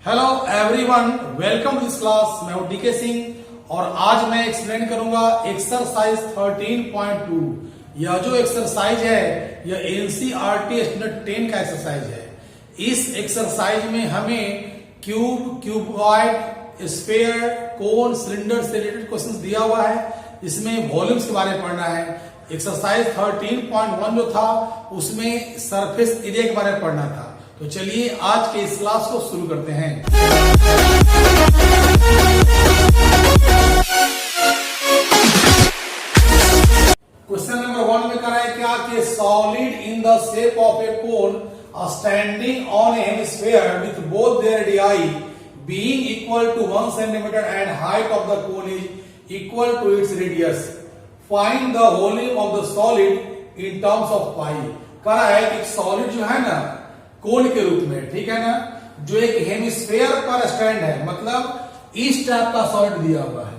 Hello everyone, welcome to this class. मैं हूं DK Singh और आज मैं एक्सप्लेन करूंगा एक्सरसाइज 13.2। यह जो एक्सरसाइज है यह एनसीईआरटी स्टैंडर्ड 10 का एक्सरसाइज है। इस एक्सरसाइज में हमें क्यूब, क्यूबॉइड, स्फीयर, कोन, सिलेंडर से रिलेटेड क्वेश्चंस दिया हुआ है। इसमें वॉल्यूम्स के बारे में पढ़ना है। एक्सरसाइज 13.1 जो था उसमें सरफेस एरिया के बारे में पढ़ना था। तो चलिए आज के इस क्लास को शुरू करते हैं। क्वेश्चन नंबर 1 में करा है क्या कि solid in the shape of a cone standing on a hemisphere with both their radii being equal to 1 centimetre and height of the cone is equal to its radius. Find the volume of the solid in terms of pi. करा है कि solid जो है ना कोन के रूप में, ठीक है ना, जो एक हेमिस्फीयर पर स्टैंड है, मतलब इस टाइप का सॉलिड दिया हुआ है।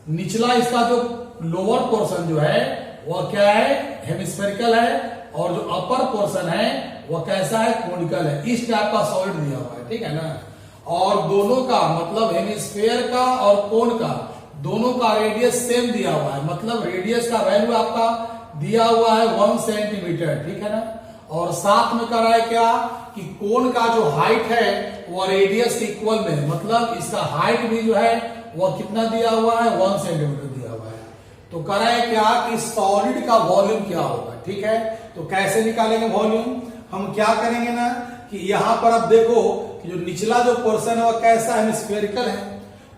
निचला इसका जो लोअर पोर्शन जो है वह क्या है, हेमिस्फेरिकल है, और जो अपर पोर्शन है वह कैसा है, कोनिकल है। इस टाइप का सॉलिड दिया हुआ है, ठीक है ना। और दोनों का मतलब हेमिस्फीयर का और कोन का दोनों का रेडियस सेम दिया हुआ है, मतलब रेडियस का वैल्यू आपका दिया हुआ है 1 सेंटीमीटर, ठीक है ना। और साथ में करा है क्या कि कोन का जो हाइट है वह रेडियस इक्वल में, मतलब इसका हाइट भी जो है वह कितना दिया हुआ है, 1 सेंटीमीटर दिया हुआ है। तो करा है क्या कि सॉलिड का वॉल्यूम क्या होगा, ठीक है। तो कैसे निकालेंगे वॉल्यूम, हम क्या करेंगे ना कि यहां पर अब देखो कि जो निचला जो पोर्शन है वह कैसा है, हेमिस्फेरिकल है।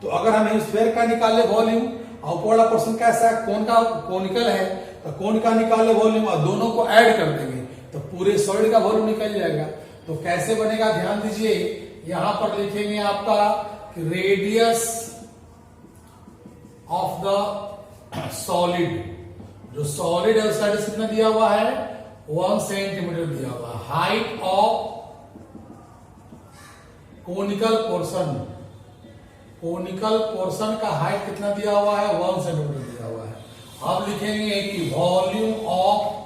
तो अगर हम हेमिस्फीयर का निकाले वॉल्यूम और ऊपर वाला पोर्शन कैसा है, कोन का कोनिकल है, तो कोन का निकाले वॉल्यूम और दोनों को ऐड कर देंगे तो पूरे सॉलिड का वॉल्यूम निकल जाएगा। तो कैसे बनेगा, ध्यान दीजिए, यहां पर लिखेंगे आपका रेडियस ऑफ द सॉलिड। जो सॉलिड है उसका रेडियस कितना दिया हुआ है, 1 सेंटीमीटर दिया हुआ है। Height of conical portion, conical portion का हाइट कितना दिया हुआ है, 1 सेंटीमीटर दिया हुआ है। अब लिखेंगे कि वॉल्यूम ऑफ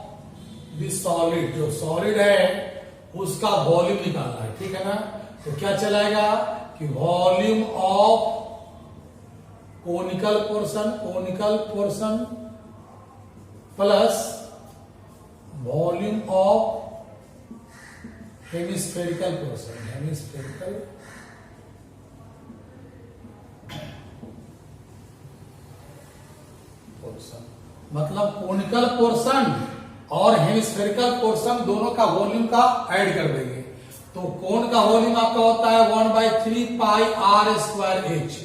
दिस सॉलिड, जो सॉलिड है उसका वॉल्यूम निकालना है, ठीक है ना। तो क्या चलाएगा कि volume of conical portion plus volume of hemispherical portion, मतलब कोनिकल पोर्शन और हेमिस्फेरिकल पोर्शन दोनों का वॉल्यूम का ऐड कर देंगे। तो कोन का वॉल्यूम आपका होता है 1/3 पाई r स्क्वायर h,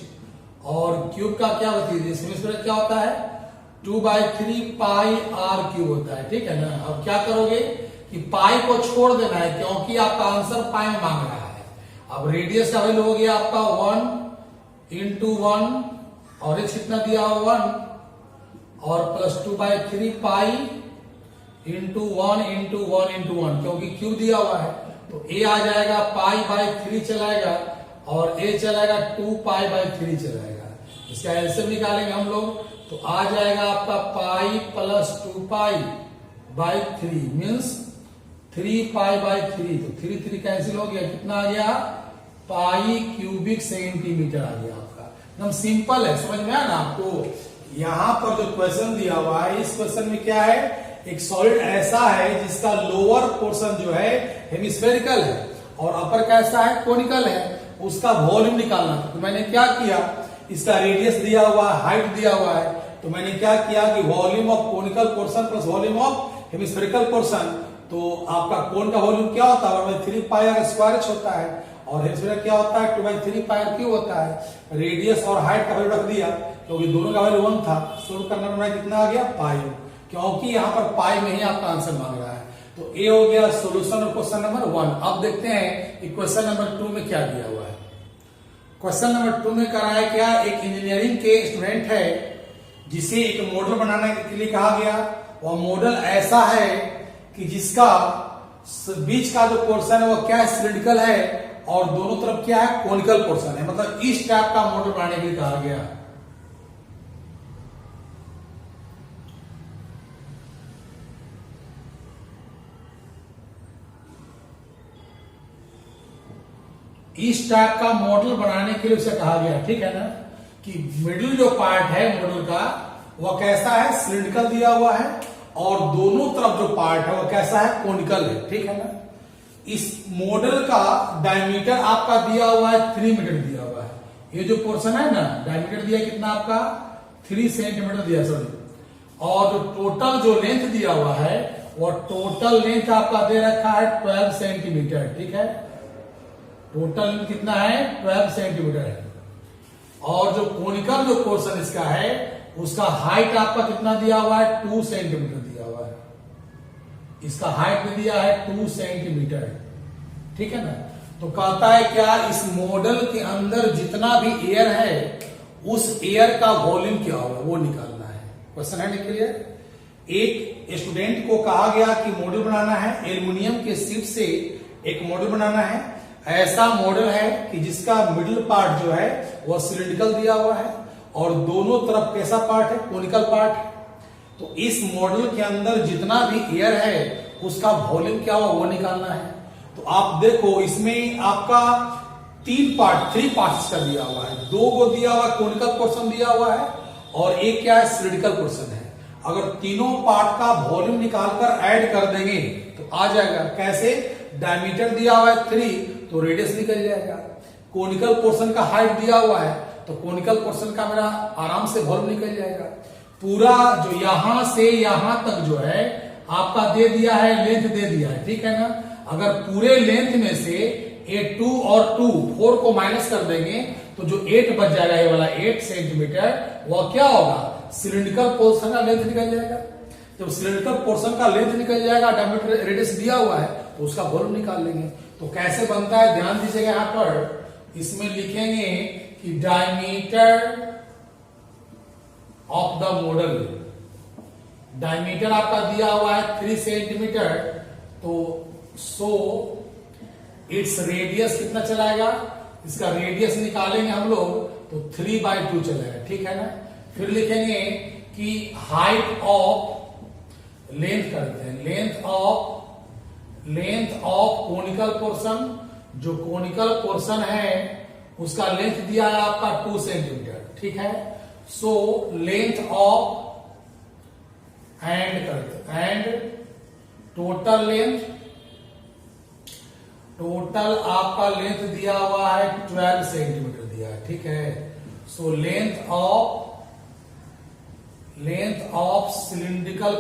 और क्यूब का क्या होती है, हेमिस्फेरिकल क्या होता है, 2/3 पाई r क्यूब होता है, ठीक है ना। अब क्या करोगे कि पाई को छोड़ देना है क्योंकि आपका आंसर पाई में मांग रहा है। अब रेडियस का वैल्यू हो गया आपका 1 × 1 और h कितना दिया हुआ 1 और प्लस 2/3 पाई इंटू 1 × 1 × 1, क्योंकि क्यूब दिया हुआ है तो a आ जाएगा π/3 चलाएगा और a चलाएगा 2π/3 चलाएगा। इसका एलसीएम निकालेंगे हम लोग तो आ जाएगा आपका पाई प्लस 2π/3 मीन्स 3π/3। तो 3 कैंसिल हो गया, कितना आ गया, पाई क्यूबिक सेंटीमीटर आ गया आपका। एकदम सिंपल है, समझ में आया ना आपको। यहां पर जो क्वेश्चन दिया हुआ है, इस क्वेश्चन में क्या है, एक सॉलिड ऐसा है जिसका लोअर पोर्शन जो है हेमिस्फेरिकल है और अपर कैसा है, कोनिकल है, उसका वॉल्यूम निकालना था। तो मैंने क्या किया, इसका रेडियस दिया हुआ है, हाइट दिया हुआ है, तो मैंने क्या किया कि volume of conical portion plus volume of hemispherical portion. तो आपका कोन का वॉल्यूम क्या होता है, 1/3 पाई r स्क्वायर h होता है, और हेमिस्फेरिकल क्या होता है, 2/3 पाई r क्यूब होता है। रेडियस और हाइट का वैल्यू रख दिया क्योंकि दोनों का वैल्यू 1 था। सोल्व करना में कितना आ गया, पाई, क्योंकि यहां पर पाई में ही आपका आंसर मांग रहा है। तो ए हो गया सॉल्यूशन ऑफ क्वेश्चन नंबर 1। अब देखते हैं कि क्वेश्चन नंबर 2 में क्या दिया हुआ है। क्वेश्चन नंबर 2 में करा है क्या, एक इंजीनियरिंग के स्टूडेंट है जिसे एक मॉडल बनाने के लिए कहा गया। वह मॉडल ऐसा है कि जिसका बीच का जो पोर्शन है वो क्या है, सिलिंड्रिकल है, और दोनों तरफ क्या है, कोनिकल पोर्शन है, मतलब इस टाइप का मॉडल बनाने के लिए कहा गया। इस टाइप का मॉडल बनाने के लिए उसे कहा गया, ठीक है ना, कि मिडिल जो पार्ट है मॉडल का वह कैसा है, सिलिंड्रिकल दिया हुआ है, और दोनों तरफ जो पार्ट है वह कैसा है, कोनिकल है, ठीक है ना। इस मॉडल का डायमीटर आपका दिया हुआ है 3 मीटर दिया हुआ है। ये जो पोर्शन है ना, डायमीटर दिया कितना आपका 3 सेंटीमीटर दिया, सॉरी, और जो टोटल जो लेंथ दिया हुआ है वो टोटल लेंथ आपका दे रखा है 12 सेंटीमीटर, ठीक है। टोटल लेंथ कितना है, 12 सेंटीमीटर है। और जो कोनिकल जो पोर्शन इसका है उसका हाइट आपका कितना दिया हुआ है, 2 सेंटीमीटर दिया हुआ है। इसका हाइट में दिया है 2 सेंटीमीटर, ठीक है ना। तो कहता है क्या, इस मॉडल के अंदर जितना भी एयर है उस एयर का वॉल्यूम क्या होगा वो निकालना है। क्वेश्चन है निकलिए। एक स्टूडेंट को कहा गया कि मॉडल बनाना है, एल्युमिनियम के शीट से एक मॉडल बनाना है। ऐसा मॉडल है कि जिसका मिडिल पार्ट जो है वह सिलिंड्रिकल दिया हुआ है और दोनों तरफ कैसा पार्ट है, कोनिकल पार्ट है। तो इस मॉडल के अंदर जितना भी एयर है उसका वॉल्यूम क्या होगा वो निकालना है। तो आप देखो इसमें आपका 3 पार्ट्स का दिया हुआ है, 2 को दिया हुआ कोनिकल पोर्शन दिया हुआ है और एक क्या है, सिलिंड्रिकल पोर्शन है। अगर तीनों पार्ट का वॉल्यूम निकालकर ऐड कर देंगे तो आ जाएगा। कैसे, डायमीटर दिया हुआ है 3 तो रेडियस निकल जाएगा। कोनिकल पोर्शन का हाइट दिया हुआ है तो कोनिकल पोर्शन का मेरा आराम से वॉल्यूम निकल जाएगा। पूरा जो यहां से यहां तक जो है आपका दे दिया है, लेंथ दे दिया है, ठीक है ना। अगर पूरे लेंथ में से 2 और 4 को माइनस कर देंगे तो जो 8 बच जाएगा, ये वाला 8 सेंटीमीटर, वह क्या होगा, सिलिंड्रिकल पोर्शन का लेंथ निकल जाएगा। जब सिलिंड्रिकल पोर्शन का लेंथ निकल जाएगा, डायमीटर रेडियस दिया हुआ है तो उसका वॉल्यूम निकाल लेंगे। तो कैसे बनता है ध्यान दीजिएगा। यहां पर इसमें लिखेंगे कि diameter of the model, diameter आपका दिया हुआ है 3 सेंटीमीटर, तो सो इट्स रेडियस कितना चलाएगा, इसका रेडियस निकालेंगे हम लोग तो 3/2 चलेगा, ठीक है ना। फिर लिखेंगे कि हाइट ऑफ, लेंथ करते हैं, लेंथ ऑफ कोनिकल पोर्शन, जो कोनिकल पोर्शन है उसका लेंथ दिया है आपका 2 सेंटीमीटर, ठीक है। सो लेंथ ऑफ, एंड करते, एंड टोटल लेंथ, टोटल आपका लेंथ दिया हुआ है 12 सेंटीमीटर दिया है, ठीक है। So length of cylindrical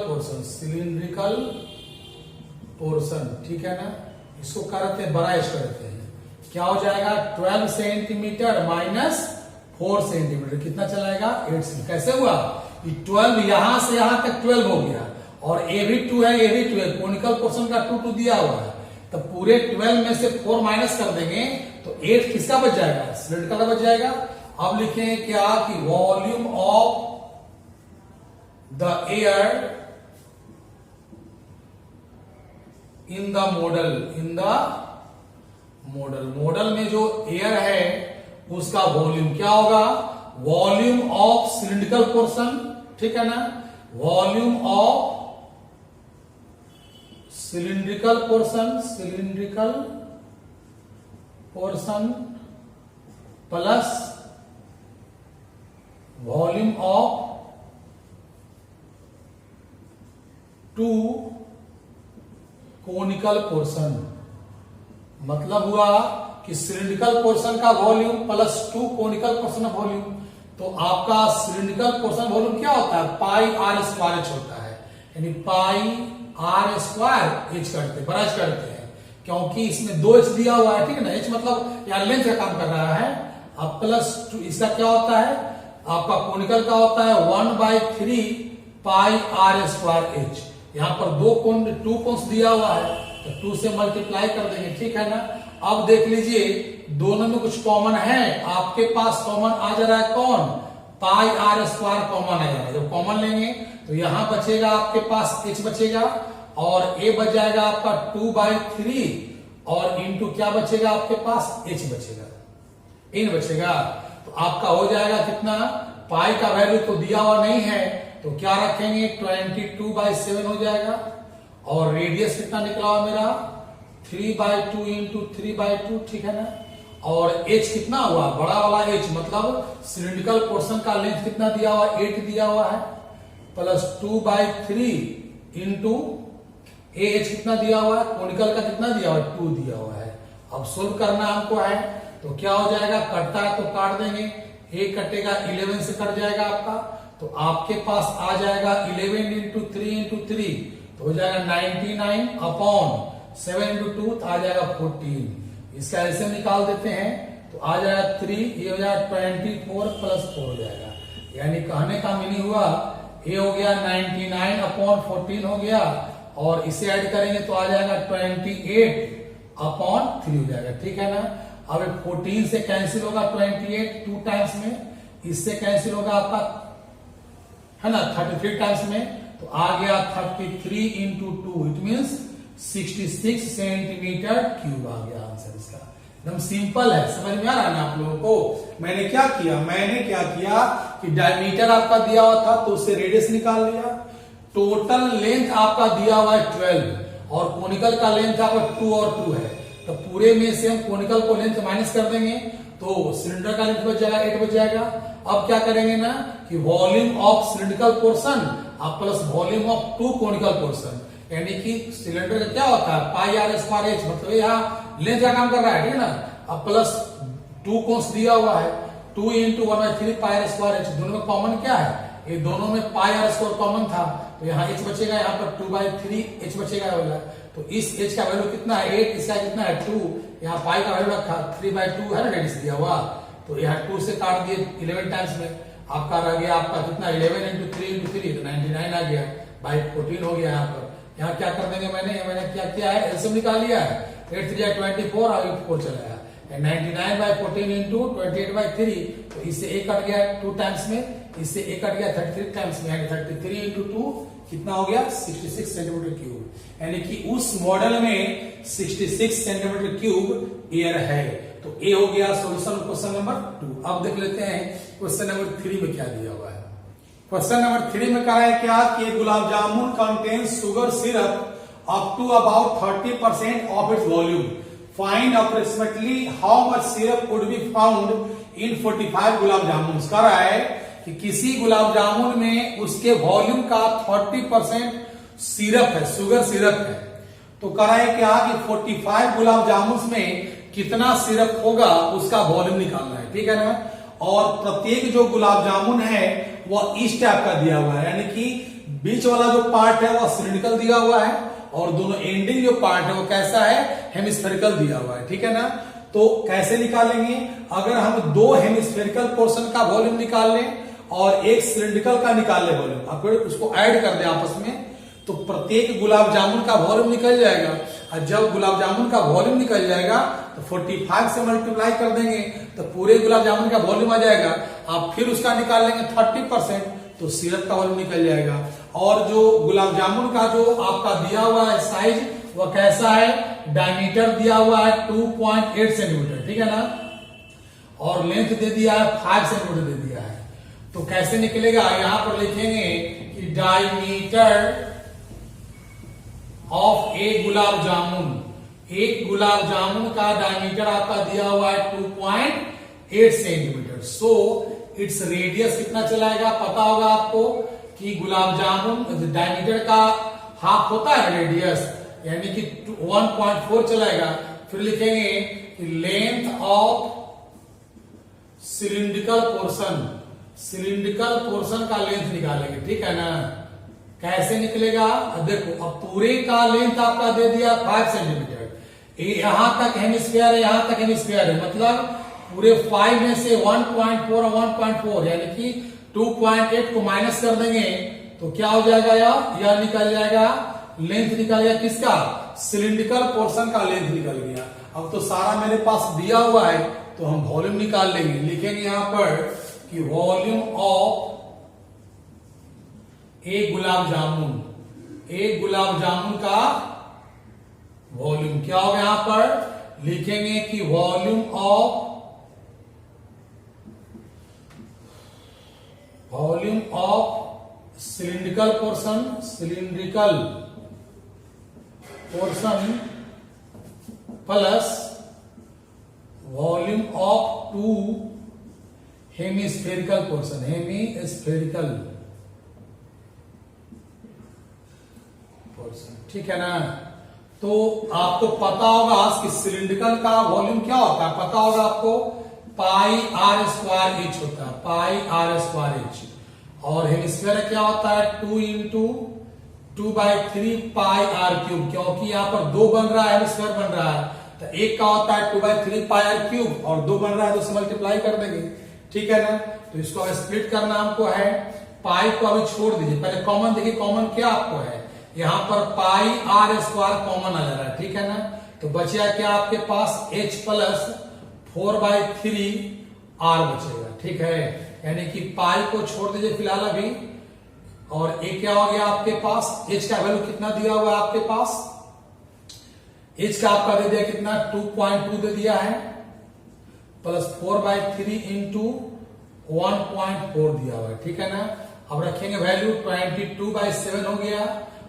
portion, ठीक है ना। इसको करते हैं बड़ा करते हैं, क्या हो जाएगा, 12 सेंटीमीटर माइनस 4 सेंटीमीटर, कितना चलाएगा, 8 सेंटीमीटर। कैसे हुआ कि 12 यहां से यहां तक 12 हो गया और ए भी 2 है, ए भी 2 है, कोनिकल पोर्शन का 2 दिया हुआ है, तो पूरे 12 में से 4 माइनस कर देंगे तो 8 किसका बच जाएगा, सिलिंड्रिकल का बच जाएगा। अब लिखेंगे क्या कि volume of the air in the model में जो एयर है उसका वॉल्यूम क्या होगा, वॉल्यूम ऑफ सिलिंड्रिकल पोर्शन, ठीक है ना, volume of cylindrical portion plus volume of 2 conical portion. मतलब हुआ कि सिलिंड्रिकल पोर्शन का वॉल्यूम प्लस 2 कोनिकल पोर्शन का वॉल्यूम। तो आपका सिलिंड्रिकल पोर्शन वॉल्यूम क्या होता है, πr² होता है, यानी πr² करते, बराज करते हैं, क्योंकि इसमें 2 h दिया हुआ है, ठीक है ना। h मतलब यार लेंथ का काम कर रहा है। अब प्लस 2 इसका क्या होता है, आपका कोनिकल का होता है 1/3 πr²h। यहां पर 2 कोन्स दिया हुआ है तो 2 से मल्टीप्लाई कर देंगे, ठीक है ना। अब देख लीजिए दोनों में कुछ कॉमन है, आपके पास कॉमन आ जा रहा है, कौन, πr² कॉमन आ जा रहा है। जब कॉमन लेंगे तो यहां बचेगा आपके पास h बचेगा और a बच जाएगा आपका 2/3 और इंटू क्या बचेगा आपके पास, h बचेगा, इन बचेगा। तो आपका हो जाएगा कितना, पाई का वैल्यू तो दिया हुआ नहीं है तो क्या रखेंगे, 22/7 हो जाएगा। और रेडियस कितना निकला हुआ मेरा, 3/2 इंटू 3/2, ठीक है ना। और एच कितना हुआ, बड़ा वाला एच मतलब सिलिंड्रिकल पोर्शन का लेंथ कितना दिया हुआ, 8 दिया हुआ है, प्लस 2/3 इंटू ए एच कितना दिया हुआ है, कोनिकल का कितना दिया हुआ है, 2 दिया हुआ है। अब सोल्व करना हमको है तो क्या हो जाएगा, कटता है तो काट देंगे, ए कटेगा 11 से कट जाएगा आपका, तो आपके पास आ जाएगा 11 इंटू 3 इंटू 3 तो हो जाएगा 99 अपॉन 7 इंटू 2 तो आ जाएगा 14। इसका ऐसे निकाल देते हैं तो आ जाएगा 3, ये हो जाएगा 24 प्लस 4 हो जाएगा। यानी कहने का मीनिंग हुआ ए हो गया 99 अपॉन 14 हो गया, और इसे ऐड करेंगे तो आ जाएगा 28 अपॉन 3 हो जाएगा, ठीक है ना। अब 14 से कैंसिल होगा 28 2 टाइम्स में, इससे कैंसिल होगा आपका है ना 33 टाइम्स में, तो आ गया 33 into 2 it means 66 centimetre cube आ गया आंसर इसका। एकदम सिंपल है, समझ में आ रहा है ना आप लोगों को। मैंने क्या किया कि डायमीटर आपका दिया हुआ था तो उससे रेडियस निकाल लिया, टोटल लेंथ आपका दिया हुआ है 12 और कोनिकल का लेंथ आपका 2 और 2 है, तो पूरे में से हम कोनिकल को लेंथ माइनस कर देंगे तो सिलेंडर का लेंथ बच जाएगा 8 बच जाएगा। अब क्या करेंगे ना कि वॉल्यूम ऑफ सिलिंड्रिकल पोर्शन आप plus volume of 2 conical portion, यानी कि सिलेंडर का क्या होता है पाई आर स्क्वायर एच, मतलब यहाँ लेंथ का काम कर रहा है, ठीक है ना। अब प्लस 2 कोस दिया हुआ है, 2 into 1/3 pi r square h, दोनों में कॉमन क्या है, ये दोनों में पाई आर स्क्वायर कॉमन था तो यहाँ एच बचेगा, यहाँ पर 2/3 एच बचेगा होगा। तो इस एच का वैल्यू कितना है 8, इसका कितना है 2, यहाँ पाई का वैल्यू रखा 3/2 है ना रेडियस दिया हुआ, तो यहाँ 2 से काट दिए 11 टाइम्स में, आपका रह गया आपका कितना 11 इंटू 3 इंटू 3 तो 99 आ गया, बाई 14 हो गया। यहाँ पर यहाँ क्या कर देंगे, मैंने क्या किया है एलसीएम निकाल लिया है, 8 3 24 और 4 चला गया, 99/14 इंटू 28/3 तो इससे एक कट गया 2 टाइम्स में, इससे एक कट गया 33 टाइम्स में, यानी 33 इंटू 2 कितना हो गया 66 सेंटीमीटर क्यूब, यानी कि उस मॉडल में 66 सेंटीमीटर क्यूब एयर है। तो ए हो गया सॉल्यूशन क्वेश्चन नंबर 2। अब देख लेते हैं क्वेश्चन नंबर 3 में क्या दिया हुआ है। क्वेश्चन नंबर 3 में कहा है क्या कि gulab jamun contains sugar syrup up to about 30% of its volume, find approximately how much syrup would be found in 45 gulab jamun. कह रहा है कि किसी गुलाब जामुन में उसके वॉल्यूम का 30% सिरप है, शुगर सिरप है, तो कह रहा है क्या कि 45 गुलाब जामुन में कितना सिरप होगा उसका वॉल्यूम निकालना है, ठीक है ना। और प्रत्येक जो गुलाब जामुन है वह इस टाइप का दिया हुआ है, यानी कि बीच वाला जो पार्ट है वह सिलिंड्रिकल दिया हुआ है और दोनों एंडिंग जो पार्ट है वो कैसा है हेमिस्फेरिकल दिया हुआ है, ठीक है ना। तो कैसे निकालेंगे, अगर हम 2 हेमिस्फेरिकल पोर्शन का वॉल्यूम निकाल लें और एक सिलिंड्रिकल का निकाल ले वॉल्यूम, आप उसको ऐड कर दें आपस में, तो प्रत्येक गुलाब जामुन का वॉल्यूम निकल जाएगा। और जब गुलाब जामुन का वॉल्यूम निकल जाएगा तो 45 से मल्टीप्लाई कर देंगे तो पूरे गुलाब जामुन का वॉल्यूम आ जाएगा। आप फिर उसका निकाल लेंगे 30% तो सिरप का वॉल्यूम निकल जाएगा। और जो गुलाब जामुन का जो आपका दिया हुआ है साइज वह कैसा है, डायमीटर दिया हुआ है 2.8 सेंटीमीटर, ठीक है ना, और लेंथ दे दिया है 5 सेंटीमीटर दे दिया है। तो कैसे निकलेगा, यहां पर लिखेंगे कि डायमीटर ऑफ एक गुलाब जामुन, एक गुलाब जामुन का डायमीटर आपका दिया हुआ है 2.8 सेंटीमीटर, सो इट्स रेडियस कितना चलाएगा पता होगा आपको कि गुलाब जामुन डायमीटर का हाफ होता है रेडियस, यानी कि 1.4 चलाएगा। फिर लिखेंगे कि length of cylindrical portion, cylindrical portion का लेंथ निकालेंगे, ठीक है ना। कैसे निकलेगा, अब देखो अब पूरे का लेंथ आपका दे दिया 5 सेंटीमीटर, यहां तक हेमिस्फीयर है, यहां तक हेमिस्फीयर है, मतलब पूरे 5 में से 1.4 और 1.4 यानी कि 2.8 को माइनस कर देंगे तो क्या हो जाएगा, यह निकल जाएगा, लेंथ निकल गया किसका, सिलिंड्रिकल पोर्शन का लेंथ निकल गया। अब तो सारा मेरे पास दिया हुआ है तो हम वॉल्यूम निकाल लेंगे, लिखेंगे यहां पर कि वॉल्यूम ऑफ एक गुलाब जामुन, एक गुलाब जामुन का वॉल्यूम क्या होगा, यहां पर लिखेंगे कि volume of cylindrical portion, cylindrical portion plus volume of to hemispherical portion, hemispherical portion, ठीक है ना। तो आपको पता होगा कि सिलिंड्रिकल का वॉल्यूम क्या होता है, पता होगा आपको, पाई आर स्क्वायर एच होता है, पाई आर स्क्वायर एच। और हेमिस्फेयर क्या होता है, 2 इंटू 2/3 पाई आर क्यूब, क्योंकि यहाँ पर 2 बन रहा है, हेमिस्फेयर बन रहा है, तो एक का होता है 2/3 पाई आर क्यूब, और 2 बन रहा है तो उसे मल्टीप्लाई कर देंगे, ठीक है ना। तो इसको अब स्प्लिट करना हमको है, पाई को अभी छोड़ दीजिए, पहले कॉमन देखिए, कॉमन क्या आपको है, यहाँ पर पाई आर स्क्वायर कॉमन आ जा रहा है, ठीक है ना। तो बचेगा क्या आपके पास, h प्लस 4/3 आर बचेगा, ठीक है। यानी कि पाई को छोड़ दीजिए फिलहाल अभी, और एक क्या हो गया आपके पास, h का वैल्यू कितना दिया हुआ है आपके पास, h का आपका दे दिया कितना, 2.2 दे दिया है, प्लस 4/3 इंटू 1.4 दिया हुआ है, ठीक है ना। अब रखेंगे वैल्यू 22/7 हो गया,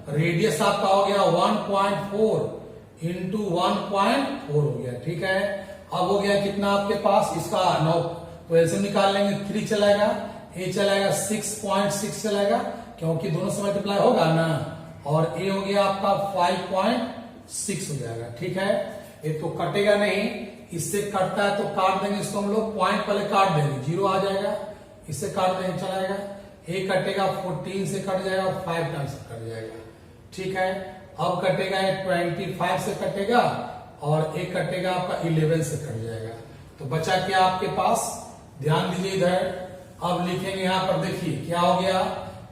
रेडियस आपका हो गया 1.4 इंटू 1.4 हो गया, ठीक है। अब हो गया कितना आपके पास, इसका 9, तो ऐसे निकाल लेंगे, 3 चलाएगा, ए चलाएगा 6.6 चलाएगा, क्योंकि दोनों से मल्टीप्लाई होगा ना, और ए हो गया आपका 5.6 हो जाएगा, ठीक है। ये तो कटेगा नहीं, इससे कटता है तो काट देंगे इसको हम लोग, पॉइंट पहले काट देंगे, 0 आ जाएगा, इससे काट देंगे, चलाएगा, ए कटेगा 14 से कट जाएगा, 5 टाइम्स से कट जाएगा, ठीक है। अब कटेगा 25 से कटेगा, और एक कटेगा आपका 11 से कट जाएगा, तो बचा क्या आपके पास, ध्यान दीजिए इधर। अब लिखेंगे यहां पर, देखिए क्या हो गया,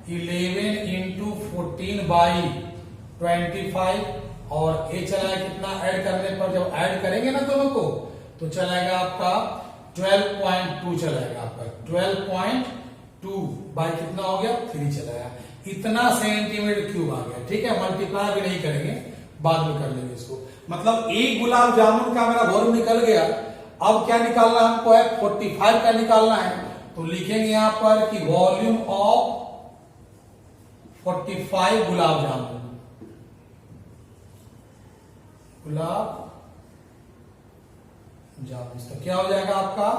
11 इंटू 14/25, और ए चला है कितना, ऐड करने पर जब ऐड करेंगे ना दोनों को, तो चलाएगा आपका 12.2 चलाएगा आपका, 12.2 बाई कितना हो गया, 3 चलाएगा, इतना सेंटीमीटर क्यूब आ गया, ठीक है। मल्टीप्लाई भी नहीं करेंगे, बाद में कर लेंगे इसको। मतलब एक गुलाब जामुन का मेरा वॉल्यूम निकल गया, अब क्या निकालना हमको है, 45 का निकालना है, तो लिखेंगे यहां पर कि वॉल्यूम ऑफ 45 गुलाब जामुन, गुलाब जामुन, तो क्या हो जाएगा आपका,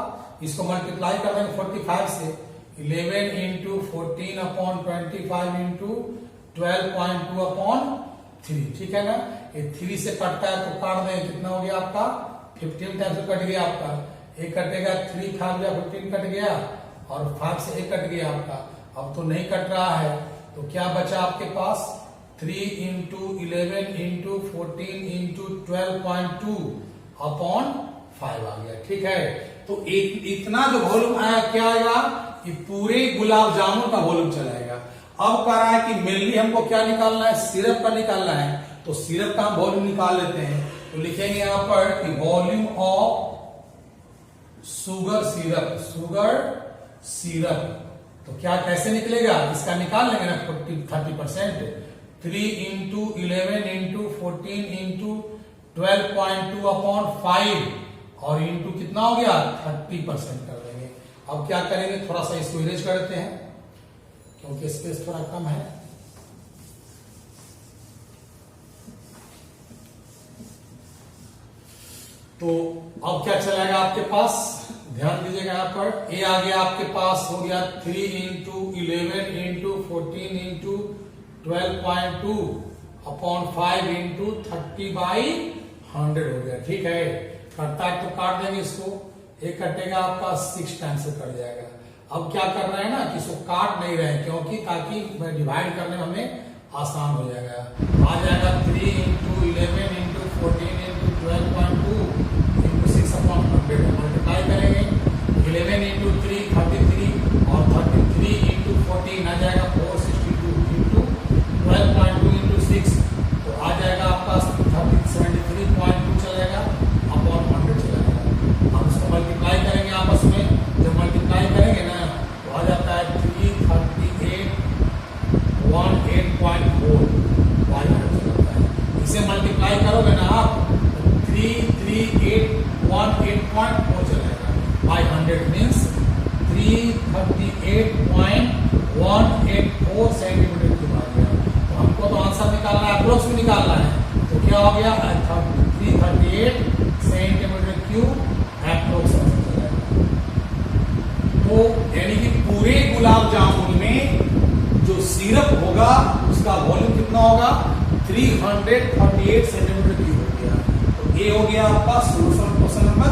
इसको मल्टीप्लाई कर देंगे 45 से, 11 इंटू 14/25 इंटू 12.2/3, ठीक है ना। ये 3 से कटता है तो काट दें, कितना हो गया आपका, 15 टाइम से कट गया आपका, एक कटेगा, 3 5 15 कट गया, और 5 से एक कट गया आपका, अब तो नहीं कट रहा है, तो क्या बचा आपके पास, 3 इंटू 11 इंटू 14 इंटू 12.2/5 आ गया, ठीक है। तो एक इतना जो वॉल्यूम आया, क्या आएगा, कि पूरे गुलाब जामुन का वॉल्यूम चलाएगा। अब कह रहा है कि मेनली हमको क्या निकालना है, सिरप का निकालना है, तो सिरप का हम वॉल्यूम निकाल लेते हैं, तो लिखेंगे यहां पर कि volume of sugar syrup, sugar syrup, तो क्या कैसे निकलेगा, इसका निकाल लेंगे ना 30%, 3 इंटू 11 इंटू 14 इंटू 12.2/5, और इंटू कितना हो गया, 30% कर देंगे। अब क्या करेंगे, थोड़ा सा इसको इरेज कर देते हैं, क्योंकि स्पेस थोड़ा कम है। तो अब क्या चलेगा आपके पास, ध्यान दीजिएगा यहाँ पर, ए आ गया आपके पास, हो गया 3 इंटू 11 इंटू 14 इंटू 12.2/5 इंटू 30/100 हो गया, ठीक है। कटता है तो काट देंगे इसको, एक कटेगा आपका 6 टाइम से कट जाएगा। अब क्या कर रहे हैं ना कि इसको काट नहीं रहे, क्योंकि ताकि डिवाइड करने में हमें आसान हो जाएगा। आ जाएगा 3 into 11 into 14 into 12.2 into 6/100, multiply करेंगे, 11 इंटू 3 33, और 33 इंटू 14 आ जाएगा 462 इंटू 12.2 इंटू 6, तो आ जाएगा आपका 73.2 चलेगा, अपॉन 100 चलेगा। हम इसको मल्टीप्लाई करेंगे आपस में, जब मल्टीप्लाई करेंगे ना तो आ जाता है 338 18.4 चलता है। इसे मल्टीप्लाई करोगे ना आप, 33818.4 चलेगा, 500 मीन्स 338.184 सेंटीमीटर क्यूब आ गया। तो हमको तो आंसर निकालना है, अप्रोक्स भी निकालना है, तो क्या हो गया, 338 सेंटीमीटर क्यूब गुलाब जामुन में जो सिरप होगा उसका वॉल्यूम कितना होगा, 348 सेंटीमीटर क्यूब हो गया। तो ये हो गया आपका सोल्यूशन क्वेश्चन नंबर